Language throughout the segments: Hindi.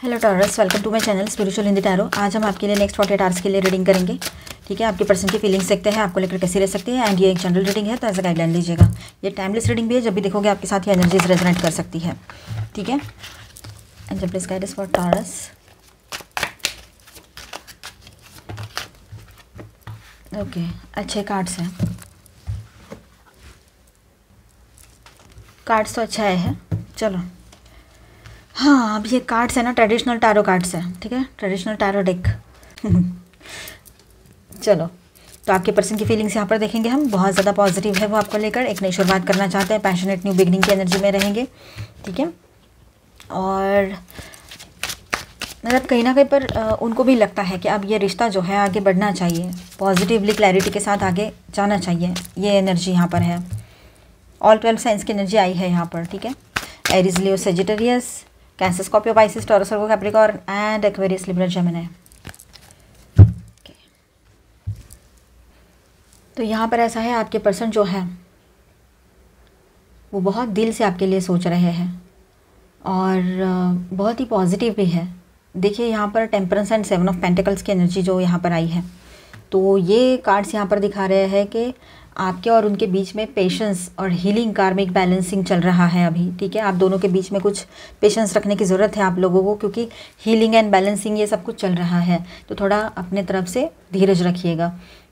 Hello Taurus, welcome to my channel spiritual Hindi tarot. आज हम आपके लिए नेक्स्ट 48 आवर्स के लिए रीडिंग करेंगे। ठीक है, आपके पर्सन की फीलिंग्स देखते हैं, आपको लेकर कैसी रह सकती है। एंड ये एक जनरल रीडिंग है, तो ऐसा गाइडलाइन लीजिएगा। ये टाइमलेस रीडिंग भी है, जब भी देखोगे आपके साथ ये एनर्जीज रेजोनेट कर सकती है। ठीक है, and please guide us for taurus. Okay, अच्छे कार्ड्स हैं, कार्ड्स तो अच्छा है। चलो, हाँ, अब ये कार्ड्स है ना, ट्रेडिशनल टैरो कार्ड्स हैं। ठीक है, ट्रेडिशनल टैरो डेक। चलो, तो आपके पर्सन की फीलिंग्स यहाँ पर देखेंगे हम। बहुत ज़्यादा पॉजिटिव है वो आपको लेकर, एक नई शुरुआत करना चाहते हैं, पैशनेट न्यू बिगनिंग की एनर्जी में रहेंगे। ठीक है, और मतलब कहीं ना कहीं पर उनको भी लगता है कि अब ये रिश्ता जो है आगे बढ़ना चाहिए, पॉजिटिवली क्लैरिटी के साथ आगे जाना चाहिए। ये एनर्जी यहाँ पर है, ऑल 12 साइंस की एनर्जी आई है यहाँ पर। ठीक है, Aries, Leo, Sagittarius, cancer, Scorpio, Pisces, taurus, Virgo, Capricorn and Aquarius, Libra, Gemini. तो यहाँ पर ऐसा है, आपके पर्सन जो है वो बहुत दिल से आपके लिए सोच रहे हैं और बहुत ही पॉजिटिव भी है। देखिए यहाँ पर टेम्परेंस एंड 7 ऑफ पेंटिकल्स की एनर्जी जो यहाँ पर आई है, तो ये कार्ड्स यहाँ पर दिखा रहे हैं कि आपके और उनके बीच में पेशेंस और हीलिंग, कार्मिक बैलेंसिंग चल रहा है अभी। ठीक है, आप दोनों के बीच में कुछ पेशेंस रखने की ज़रूरत है आप लोगों को, क्योंकि हीलिंग एंड बैलेंसिंग ये सब कुछ चल रहा है। तो थोड़ा अपने तरफ से धीरज रखिएगा।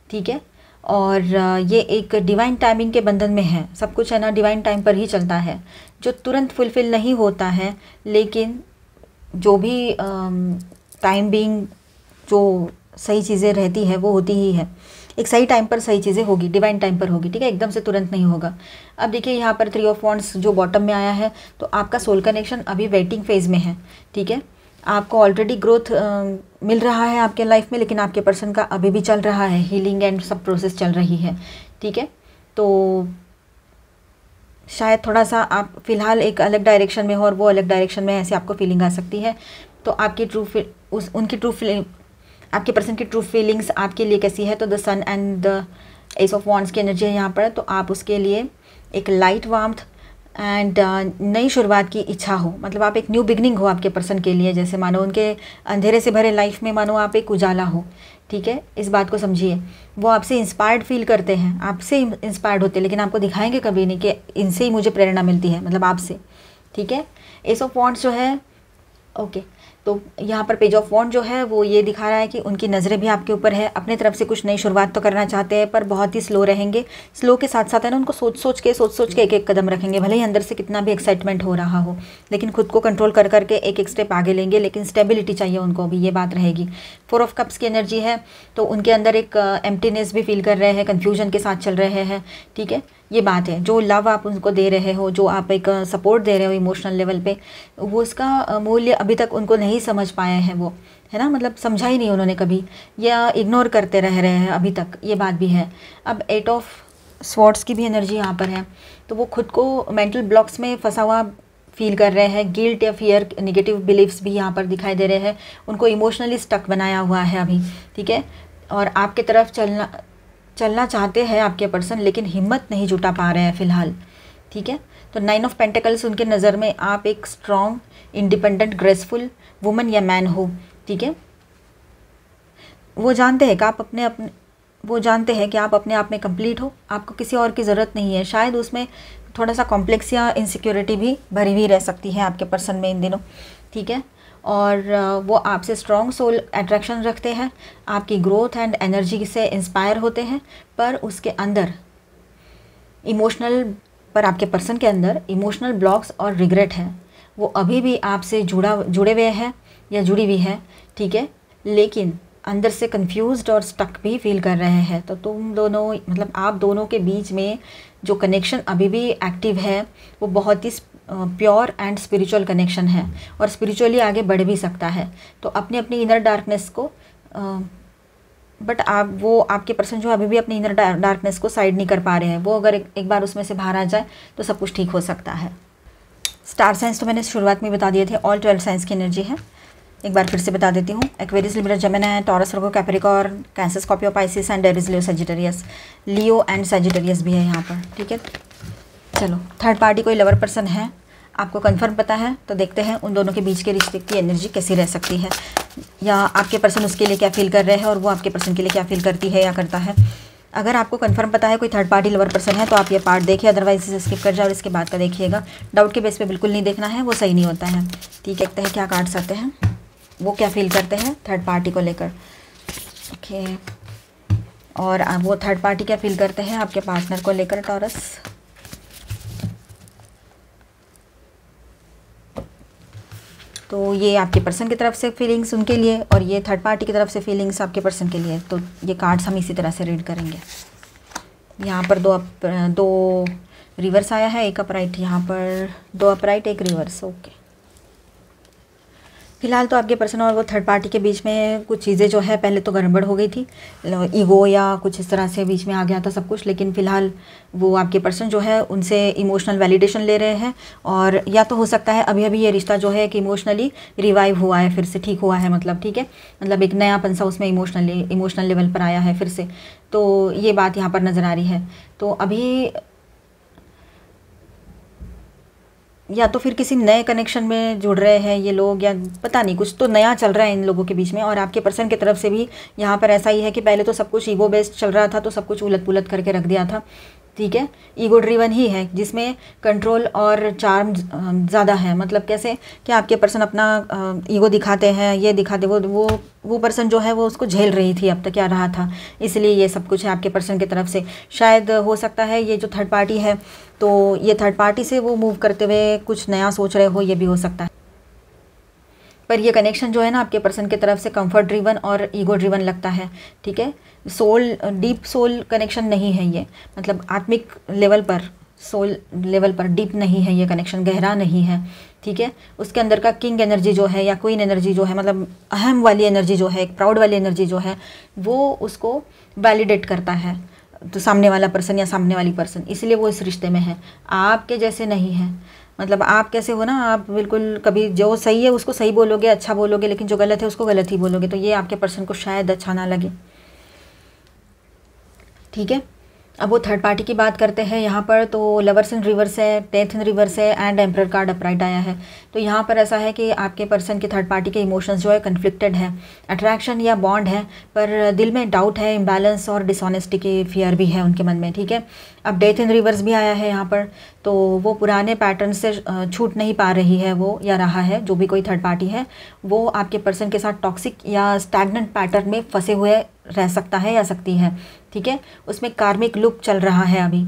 ठीक है, और ये एक डिवाइन टाइमिंग के बंधन में है। सब कुछ है ना, डिवाइन टाइम पर ही चलता है, जो तुरंत फुलफ़िल नहीं होता है, लेकिन जो भी टाइम बीइंग जो सही चीज़ें रहती है वो होती ही है। एक सही टाइम पर सही चीज़ें होगी, डिवाइन टाइम पर होगी। ठीक है, एकदम से तुरंत नहीं होगा। अब देखिए यहाँ पर 3 ऑफ वॉन्ड्स जो बॉटम में आया है, तो आपका सोल कनेक्शन अभी वेटिंग फेज़ में है। ठीक है, आपको ऑलरेडी ग्रोथ मिल रहा है आपके लाइफ में, लेकिन आपके पर्सन का अभी भी चल रहा है, हीलिंग एंड सब प्रोसेस चल रही है। ठीक है, तो शायद थोड़ा सा आप फ़िलहाल एक अलग डायरेक्शन में हो और वो अलग डायरेक्शन में, ऐसे आपको फीलिंग आ सकती है। तो आपकी आपके पर्सन की ट्रू फीलिंग्स आपके लिए कैसी है, तो the sun and the ace of wands की एनर्जी है यहाँ पर। तो आप उसके लिए एक लाइट वार्मथ एंड नई शुरुआत की इच्छा हो, मतलब आप एक न्यू बिगनिंग हो आपके पर्सन के लिए। जैसे मानो उनके अंधेरे से भरे लाइफ में मानो आप एक उजाला हो। ठीक है, इस बात को समझिए। वो आपसे इंस्पायर्ड फील करते हैं, आपसे इंस्पायर्ड होते हैं, लेकिन आपको दिखाएंगे कभी नहीं कि इनसे ही मुझे प्रेरणा मिलती है, मतलब आपसे। ठीक है, एस ऑफ वॉन्ड्स जो है, ओके, तो यहाँ पर पेज ऑफ वॉन्ड जो है वो ये दिखा रहा है कि उनकी नज़रें भी आपके ऊपर है। अपने तरफ से कुछ नई शुरुआत तो करना चाहते हैं, पर बहुत ही स्लो रहेंगे। स्लो के साथ साथ है ना, उनको सोच सोच के एक एक कदम रखेंगे, भले ही अंदर से कितना भी एक्साइटमेंट हो रहा हो, लेकिन खुद को कंट्रोल कर करके एक एक स्टेप आगे लेंगे। लेकिन स्टेबिलिटी चाहिए उनको भी, ये बात रहेगी। 4 ऑफ कप्स की एनर्जी है, तो उनके अंदर एक एम्प्टीनेस भी फील कर रहे हैं, कन्फ्यूजन के साथ चल रहे हैं। ठीक है, ये बात है। जो लव आप उनको दे रहे हो, जो आप एक सपोर्ट दे रहे हो इमोशनल लेवल पे, वो उसका मूल्य अभी तक उनको नहीं समझ पाए हैं वो, है ना, मतलब समझा ही नहीं उन्होंने कभी, या इग्नोर करते रह रहे हैं अभी तक, ये बात भी है। अब 8 ऑफ स्वॉर्ड्स की भी एनर्जी यहाँ पर है, तो वो खुद को मेंटल ब्लॉक्स में फंसा हुआ फील कर रहे हैं। गिल्ट या फियर, नेगेटिव बिलीव्स भी यहाँ पर दिखाई दे रहे हैं। उनको इमोशनली स्टक बनाया हुआ है अभी। ठीक है, और आपके तरफ चलना चाहते हैं आपके पर्सन, लेकिन हिम्मत नहीं जुटा पा रहे हैं फ़िलहाल। ठीक है, तो 9 ऑफ पेंटिकल्स उनके नज़र में आप एक स्ट्रॉन्ग, इंडिपेंडेंट, ग्रेसफुल वुमन या मैन हो। ठीक है, वो जानते हैं कि आप अपने आप में कंप्लीट हो, आपको किसी और की ज़रूरत नहीं है। शायद उसमें थोड़ा सा कॉम्प्लेक्स या इनसिक्योरिटी भी भरी हुई रह सकती है आपके पर्सन में इन दिनों। ठीक है, और वो आपसे स्ट्रॉन्ग सोल अट्रैक्शन रखते हैं, आपकी ग्रोथ एंड एनर्जी से इंस्पायर होते हैं, पर उसके अंदर आपके पर्सन के अंदर इमोशनल ब्लॉक्स और रिग्रेट है। वो अभी भी आपसे जुड़े हुए हैं या जुड़ी हुई है। ठीक है, लेकिन अंदर से कंफ्यूज्ड और स्टक भी फील कर रहे हैं। तो तुम दोनों, मतलब आप दोनों के बीच में जो कनेक्शन अभी भी एक्टिव है, वो बहुत ही प्योर एंड स्पिरिचुअल कनेक्शन है, और स्पिरिचुअली आगे बढ़ भी सकता है। तो अपनी अपनी इनर डार्कनेस को बट आपके पर्सन जो अभी भी अपनी इनर डार्कनेस को साइड नहीं कर पा रहे हैं। वो अगर एक बार उसमें से बाहर आ जाए तो सब कुछ ठीक हो सकता है। स्टार साइंस तो मैंने शुरुआत में बता दिए थे, ऑल 12 साइंस की एनर्जी है। एक बार फिर से बता देती हूँ। Aquarius, Libra, Gemini, taurus, Virgo, Capricorn, cancer, Scorpio, Pisces and Aries, Leo, Sagittarius. Leo and Sagittarius भी है यहाँ पर। ठीक है, चलो, थर्ड पार्टी कोई लवर पर्सन है आपको कंफर्म पता है, तो देखते हैं उन दोनों के बीच के रिश्ते की एनर्जी कैसी रह सकती है, या आपके पर्सन उसके लिए क्या फील कर रहे हैं और वो आपके पर्सन के लिए क्या फील करती है या करता है। अगर आपको कंफर्म पता है कोई थर्ड पार्टी लवर पर्सन है तो आप ये पार्ट देखिए, अदरवाइज इसे स्किप कर जाओ और इसके बाद का देखिएगा। डाउट के बेस पे बिल्कुल नहीं देखना है, वो सही नहीं होता है। ठीक है, देखते हैं क्या कार्ड्स आते हैं, वो क्या फील करते हैं थर्ड पार्टी को लेकर। ओके, और वो थर्ड पार्टी क्या फील करते हैं आपके पार्टनर को लेकर, टॉरस। तो ये आपके पर्सन की तरफ से फीलिंग्स उनके लिए, और ये थर्ड पार्टी की तरफ से फीलिंग्स आपके पर्सन के लिए। तो ये कार्ड्स हम इसी तरह से रीड करेंगे। यहाँ पर दो रिवर्स आया है, एक अपराइट, यहाँ पर 2 अपराइट 1 रिवर्स। ओके, फिलहाल तो आपके पर्सन और वो थर्ड पार्टी के बीच में कुछ चीज़ें जो है पहले तो गड़बड़ हो गई थी, ईगो या कुछ इस तरह से बीच में आ गया था सब कुछ। लेकिन फ़िलहाल वो आपके पर्सन जो है उनसे इमोशनल वैलिडेशन ले रहे हैं, और या तो हो सकता है अभी अभी ये रिश्ता जो है कि इमोशनली रिवाइव हुआ है, फिर से ठीक हुआ है, मतलब ठीक है, मतलब एक नयापन सा उसमें इमोशनल लेवल पर आया है फिर से। तो ये बात यहाँ पर नज़र आ रही है। तो अभी या तो फिर किसी नए कनेक्शन में जुड़ रहे हैं ये लोग, या पता नहीं कुछ तो नया चल रहा है इन लोगों के बीच में। और आपके पर्सन की तरफ से भी यहाँ पर ऐसा ही है कि पहले तो सब कुछ ईगो बेस्ड चल रहा था, तो सब कुछ उलट पुलट करके रख दिया था। ठीक है, ईगो ड्रिवन ही है जिसमें कंट्रोल और चार्म ज़्यादा है। मतलब कैसे कि आपके पर्सन अपना ईगो दिखाते हैं, ये दिखाते, वो पर्सन जो है वो उसको झेल रही थी अब तक क्या रहा था, इसलिए ये सब कुछ है आपके पर्सन की तरफ से। शायद हो सकता है ये जो थर्ड पार्टी है, तो ये थर्ड पार्टी से वो मूव करते हुए कुछ नया सोच रहे हो, ये भी हो सकता है। पर ये कनेक्शन जो है ना आपके पर्सन की तरफ से कंफर्ट ड्रिवन और ईगो ड्रिवन लगता है। ठीक है, सोल, डीप सोल कनेक्शन नहीं है ये, मतलब आत्मिक लेवल पर, सोल लेवल पर डीप नहीं है ये कनेक्शन, गहरा नहीं है। ठीक है, उसके अंदर का किंग एनर्जी जो है या क्वीन एनर्जी जो है, मतलब अहम वाली एनर्जी जो है, एक प्राउड वाली एनर्जी जो है, वो उसको वैलिडेट करता है तो सामने वाला पर्सन या सामने वाली पर्सन, इसलिए वो इस रिश्ते में है। आपके जैसे नहीं है, मतलब आप कैसे हो ना, आप बिल्कुल कभी जो सही है उसको सही बोलोगे, अच्छा बोलोगे, लेकिन जो गलत है उसको गलत ही बोलोगे। तो ये आपके पर्सन को शायद अच्छा ना लगे। ठीक है, अब वो थर्ड पार्टी की बात करते हैं यहाँ पर। तो लवर्स इन रिवर्स है, डेथ इन रिवर्स है, एंड एम्परर कार्ड अपराइट आया है। तो यहाँ पर ऐसा है कि आपके पर्सन के थर्ड पार्टी के इमोशंस जो है कन्फ्लिक्टेड है, अट्रैक्शन या बॉन्ड है, पर दिल में डाउट है, इम्बैलेंस और डिसऑनेस्टी की फियर भी है उनके मन में। ठीक है, अब डेथ इन रिवर्स भी आया है यहाँ पर। तो वो पुराने पैटर्न से छूट नहीं पा रही है वो, या रहा है जो भी कोई थर्ड पार्टी है, वो आपके पर्सन के साथ टॉक्सिक या स्टैग्नेंट पैटर्न में फंसे हुए रह सकता है या सकती है। ठीक है, उसमें कार्मिक लूप चल रहा है अभी।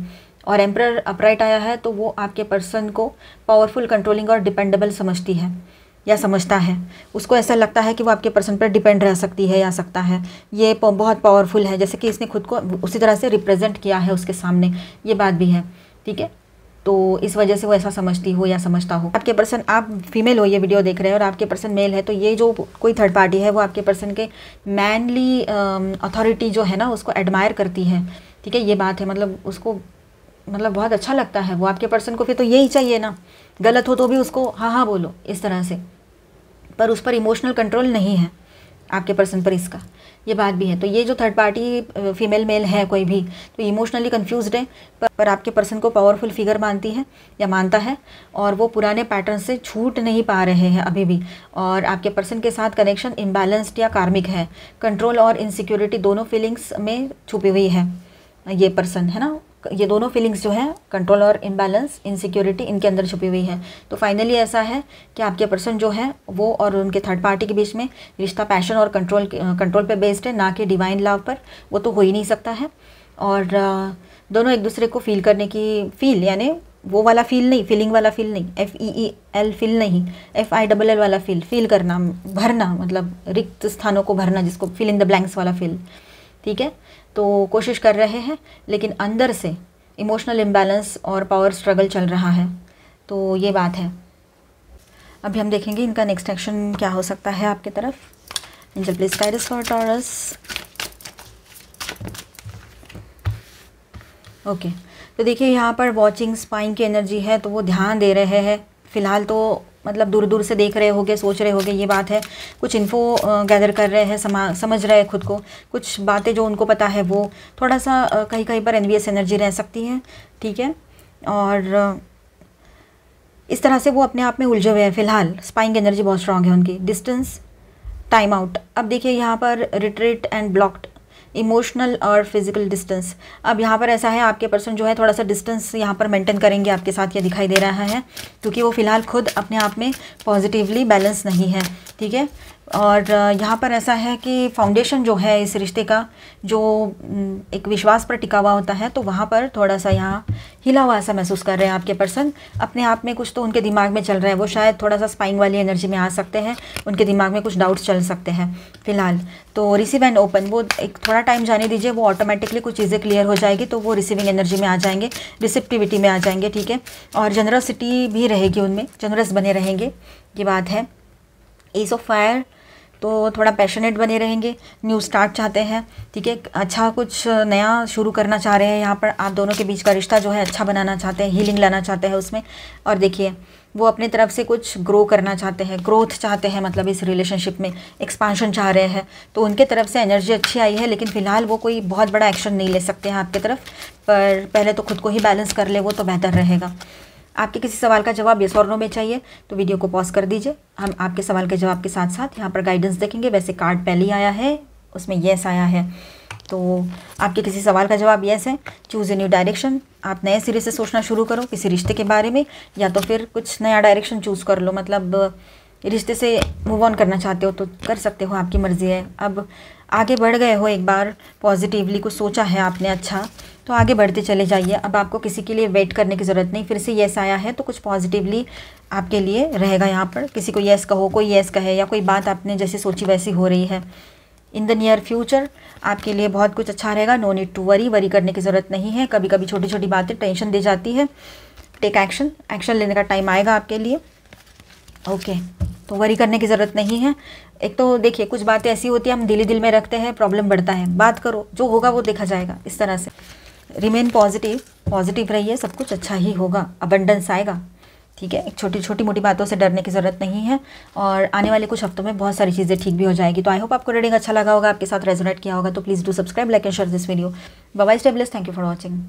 और एम्परर अपराइट आया है, तो वो आपके पर्सन को पावरफुल, कंट्रोलिंग और डिपेंडेबल समझती है या समझता है। उसको ऐसा लगता है कि वो आपके पर्सन पर डिपेंड रह सकती है या सकता है, ये बहुत पावरफुल है, जैसे कि इसने खुद को उसी तरह से रिप्रेजेंट किया है उसके सामने, ये बात भी है। ठीक है, तो इस वजह से वो ऐसा समझती हो या समझता हो। आपके पर्सन, आप फीमेल हो ये वीडियो देख रहे हैं और आपके पर्सन मेल है, तो ये जो कोई थर्ड पार्टी है वो आपके पर्सन के मैनली अथॉरिटी जो है ना उसको एडमायर करती है। ठीक है, ये बात है, मतलब उसको मतलब बहुत अच्छा लगता है वो आपके पर्सन को। फिर तो यही चाहिए ना, गलत हो तो भी उसको हाँ हाँ बोलो इस तरह से, पर उस पर इमोशनल कंट्रोल नहीं है आपके पर्सन पर, इसका ये बात भी है। तो ये जो थर्ड पार्टी फीमेल मेल है कोई भी, तो इमोशनली कंफ्यूज्ड है, पर आपके पर्सन को पावरफुल फिगर मानती है या मानता है, और वो पुराने पैटर्न से छूट नहीं पा रहे हैं अभी भी। और आपके पर्सन के साथ कनेक्शन इम्बैलेंस्ड या कार्मिक है, कंट्रोल और इनसिक्योरिटी दोनों फीलिंग्स में छुपी हुई है ये पर्सन, है ना। ये दोनों फीलिंग्स जो है, कंट्रोल और इम्बैलेंस, इनसिक्योरिटी, इनके अंदर छुपी हुई है। तो फाइनली ऐसा है कि आपके पर्सन जो है वो और उनके थर्ड पार्टी के बीच में रिश्ता पैशन और कंट्रोल पे बेस्ड है, ना कि डिवाइन लव पर। वो तो हो ही नहीं सकता है। और दोनों एक दूसरे को फील करने की, फील यानी वो वाला फील नहीं, फीलिंग वाला फील नहीं, FEEL फील नहीं, FILL वाला फील करना, भरना, मतलब रिक्त स्थानों को भरना, जिसको फिल इन द ब्लैंक्स वाला फील। ठीक है, तो कोशिश कर रहे हैं, लेकिन अंदर से इमोशनल इम्बैलेंस और पावर स्ट्रगल चल रहा है। तो ये बात है। अभी हम देखेंगे इनका नेक्स्ट एक्शन क्या हो सकता है आपकी तरफ। Angel please guide us for taurus. Okay, तो देखिए यहाँ पर वॉचिंग स्पाइंग की एनर्जी है, तो वो ध्यान दे रहे हैं फिलहाल, तो मतलब दूर दूर से देख रहे होगे, सोच रहे होगे, ये बात है। कुछ इन्फो गैदर कर रहे हैं, समझ रहे हैं खुद को, कुछ बातें जो उनको पता है वो। थोड़ा सा कहीं कहीं पर एनवियस एनर्जी रह सकती है। ठीक है, और इस तरह से वो अपने आप में उलझे हुए हैं फिलहाल। स्पाइंग एनर्जी बहुत स्ट्रांग है उनकी। Distance, time out. अब देखिए यहाँ पर रिट्रीट एंड ब्लॉक्ड, इमोशनल और फिजिकल डिस्टेंस। अब यहाँ पर ऐसा है, आपके पर्सन जो है थोड़ा सा डिस्टेंस यहाँ पर मेंटेन करेंगे आपके साथ, ये दिखाई दे रहा है, क्योंकि वो फिलहाल खुद अपने आप में पॉजिटिवली बैलेंस नहीं है, ठीक है। और यहाँ पर ऐसा है कि फाउंडेशन जो है इस रिश्ते का, जो एक विश्वास पर टिका हुआ होता है, तो वहाँ पर थोड़ा सा यहाँ हिला हुआ ऐसा महसूस कर रहे हैं आपके पर्सन। अपने आप में कुछ तो उनके दिमाग में चल रहा है, वो शायद थोड़ा सा स्पाइंग वाली एनर्जी में आ सकते हैं, उनके दिमाग में कुछ डाउट्स चल सकते हैं फिलहाल। तो रिसीव एंड ओपन, वो एक थोड़ा टाइम जाने दीजिए, वो ऑटोमेटिकली कुछ चीज़ें क्लियर हो जाएगी, तो वो रिसीविंग एनर्जी में आ जाएंगे, रिसेप्टिविटी में आ जाएंगे, ठीक है। और जनरसिटी भी रहेगी उनमें, जनरस बने रहेंगे, ये बात है। एस ऑफ फायर, तो थोड़ा पैशनेट बने रहेंगे, न्यू स्टार्ट चाहते हैं, ठीक है। अच्छा कुछ नया शुरू करना चाह रहे हैं यहाँ पर, आप दोनों के बीच का रिश्ता जो है अच्छा बनाना चाहते हैं, हीलिंग लाना चाहते हैं उसमें। और देखिए वो अपनी तरफ से कुछ ग्रो करना चाहते हैं, ग्रोथ चाहते हैं, मतलब इस रिलेशनशिप में एक्सपांशन चाह रहे हैं, तो उनके तरफ से एनर्जी अच्छी आई है। लेकिन फ़िलहाल वो कोई बहुत बड़ा एक्शन नहीं ले सकते हैं आपकी तरफ, पर पहले तो खुद को ही बैलेंस कर ले वो तो बेहतर रहेगा। आपके किसी सवाल का जवाब येस और नो में चाहिए तो वीडियो को पॉज कर दीजिए, हम आपके सवाल के जवाब के साथ साथ यहाँ पर गाइडेंस देखेंगे। वैसे कार्ड पहले ही आया है, उसमें येस आया है, तो आपके किसी सवाल का जवाब येस है। चूज़ ए न्यू डायरेक्शन, आप नए सिरे से सोचना शुरू करो किसी रिश्ते के बारे में, या तो फिर कुछ नया डायरेक्शन चूज़ कर लो, मतलब रिश्ते से मूव ऑन करना चाहते हो तो कर सकते हो, आपकी मर्ज़ी है। अब आगे बढ़ गए हो, एक बार पॉजिटिवली कुछ सोचा है आपने अच्छा, तो आगे बढ़ते चले जाइए। अब आपको किसी के लिए वेट करने की ज़रूरत नहीं, फिर से येस आया है तो कुछ पॉजिटिवली आपके लिए रहेगा यहाँ पर। किसी को येस कहो, कोई येस कहे, या कोई बात आपने जैसे सोची वैसी हो रही है। इन द नियर फ्यूचर आपके लिए बहुत कुछ अच्छा रहेगा। नो नीड टू वरी करने की ज़रूरत नहीं है। कभी कभी छोटी छोटी बातें टेंशन दे जाती है। टेक एक्शन, एक्शन लेने का टाइम आएगा आपके लिए, ओके। तो वरी करने की ज़रूरत नहीं है। एक तो देखिए कुछ बातें ऐसी होती है हम दिल में रखते हैं, प्रॉब्लम बढ़ता है। बात करो, जो होगा वो देखा जाएगा, इस तरह से रिमेन पॉजिटिव रहिए, सब कुछ अच्छा ही होगा, अबंडेंस आएगा, ठीक है। एक छोटी मोटी बातों से डरने की ज़रूरत नहीं है, और आने वाले कुछ हफ्तों में बहुत सारी चीज़ें ठीक भी हो जाएगी। तो आई होप आपको रीडिंग अच्छा लगा होगा, आपके साथ रेजोनेट किया होगा। तो please do subscribe, like and share this video. Bye bye, stay blessed, thank you for watching.